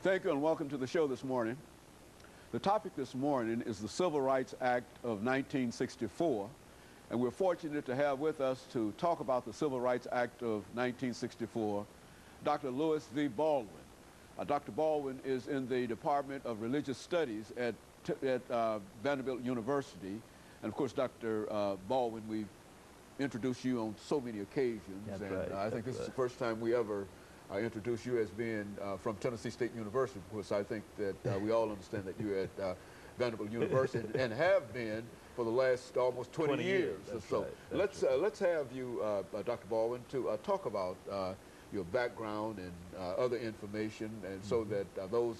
Thank you and welcome to the show this morning. The topic this morning is the Civil Rights Act of 1964, and we're fortunate to have with us to talk about the Civil Rights Act of 1964, Dr. Lewis V. Baldwin. Dr. Baldwin is in the Department of Religious Studies at Vanderbilt University, and of course, Dr. Baldwin, we've introduced you on so many occasions, That's and right. I think this is the first time we ever introduce you as being from Tennessee State University, because I think that we all understand that you're at Vanderbilt University and have been for the last almost 20 years. So right. let's have you, Dr. Baldwin, to talk about your background and other information, and so that those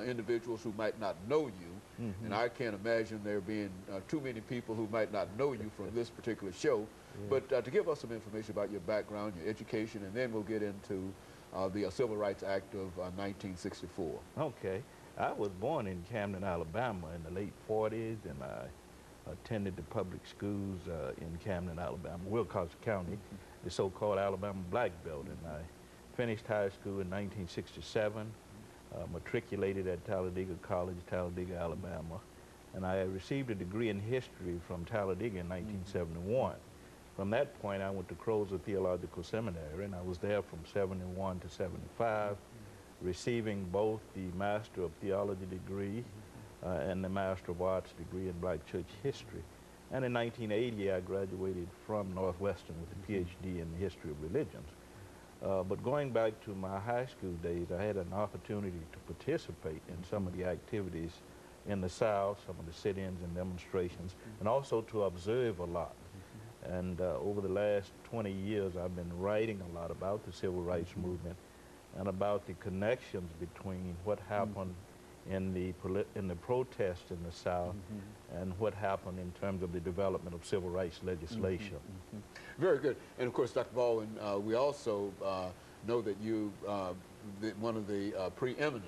individuals who might not know you, and I can't imagine there being too many people who might not know you from this particular show, but to give us some information about your background, your education, and then we'll get into the Civil Rights Act of 1964. Okay. I was born in Camden, Alabama in the late 40s, and I attended the public schools in Camden, Alabama, Wilcox County, the so-called Alabama Black Belt. And I finished high school in 1967, matriculated at Talladega College, Talladega, Alabama, and I received a degree in history from Talladega in 1971. From that point, I went to Crozer Theological Seminary, and I was there from 71 to 75, receiving both the Master of Theology degree and the Master of Arts degree in Black Church History. And in 1980, I graduated from Northwestern with a PhD in the History of Religions. But going back to my high school days, I had an opportunity to participate in some of the activities in the South, some of the sit-ins and demonstrations, and also to observe a lot. And over the last 20 years, I've been writing a lot about the civil rights movement and about the connections between what happened in the protests in the South and what happened in terms of the development of civil rights legislation. Very good. And of course, Dr. Baldwin, we also know that you one of the preeminent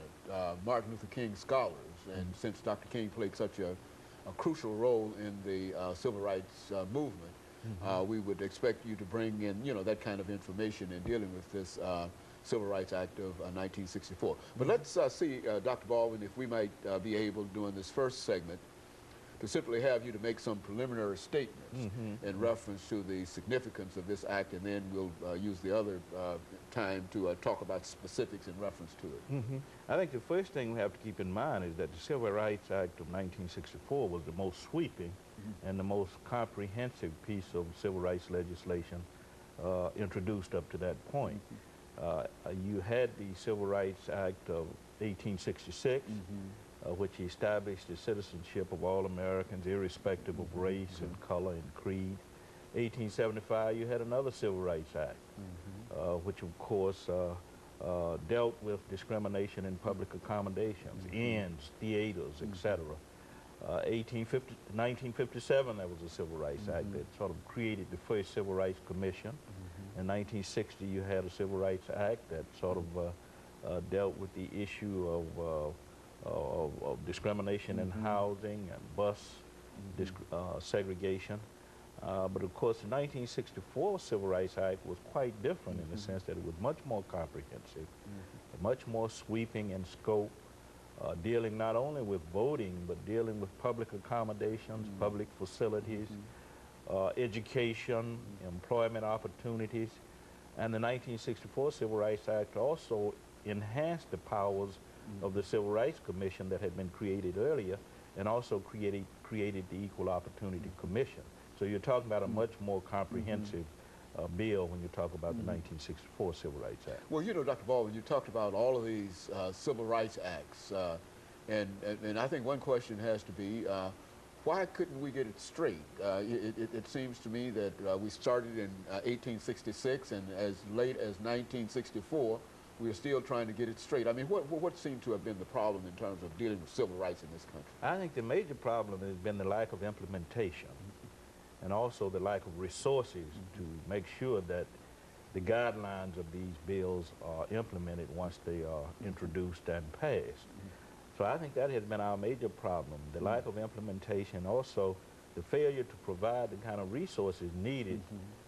Martin Luther King scholars, and since Dr. King played such a crucial role in the civil rights movement, we would expect you to bring in, that kind of information in dealing with this Civil Rights Act of 1964. But let's see, Dr. Baldwin, if we might be able, during this first segment, to simply have you to make some preliminary statements in reference to the significance of this act, and then we'll use the other time to talk about specifics in reference to it. I think the first thing we have to keep in mind is that the Civil Rights Act of 1964 was the most sweeping and the most comprehensive piece of civil rights legislation introduced up to that point. You had the Civil Rights Act of 1866, which established the citizenship of all Americans, irrespective of race and color and creed. 1875, you had another Civil Rights Act, which of course dealt with discrimination in public accommodations, inns, theaters, etc. 1957, there was a Civil Rights Act that sort of created the first Civil Rights Commission. In 1960, you had a Civil Rights Act that sort of dealt with the issue of discrimination in housing and bus segregation. But of course, the 1964 Civil Rights Act was quite different in the sense that it was much more comprehensive, much more sweeping in scope, dealing not only with voting, but dealing with public accommodations, public facilities, education, employment opportunities. And the 1964 Civil Rights Act also enhanced the powers of the Civil Rights Commission that had been created earlier, and also created the Equal Opportunity Commission. So you're talking about a much more comprehensive bill when you talk about the 1964 Civil Rights Act. Well, Dr. Baldwin, you talked about all of these Civil Rights Acts, and I think one question has to be, why couldn't we get it straight? It seems to me that we started in 1866, and as late as 1964, we are still trying to get it straight. I mean, what seemed to have been the problem in terms of dealing with civil rights in this country? I think the major problem has been the lack of implementation, and also the lack of resources to make sure that the guidelines of these bills are implemented once they are introduced and passed. So I think that has been our major problem, the lack of implementation, also the failure to provide the kind of resources needed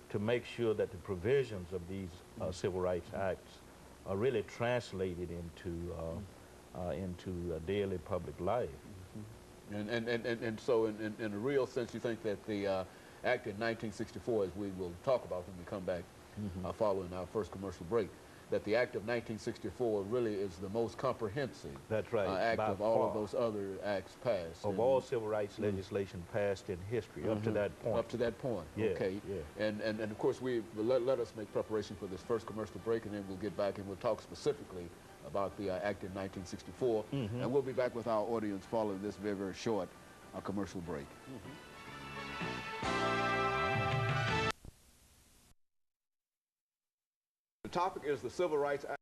to make sure that the provisions of these Civil Rights Acts are really translated into into daily public life. And so in a real sense, you think that the Act in 1964, as we will talk about when we come back following our first commercial break, that the Act of 1964 really is the most comprehensive That's right, act by of all of far. those other acts passed. Of all civil rights legislation passed in history, up to that point. Up to that point, Yeah, okay. yeah. And of course, let us make preparation for this first commercial break, and then we'll get back and we'll talk specifically about the Act in 1964. And we'll be back with our audience following this very, very short commercial break. The topic is the Civil Rights Act.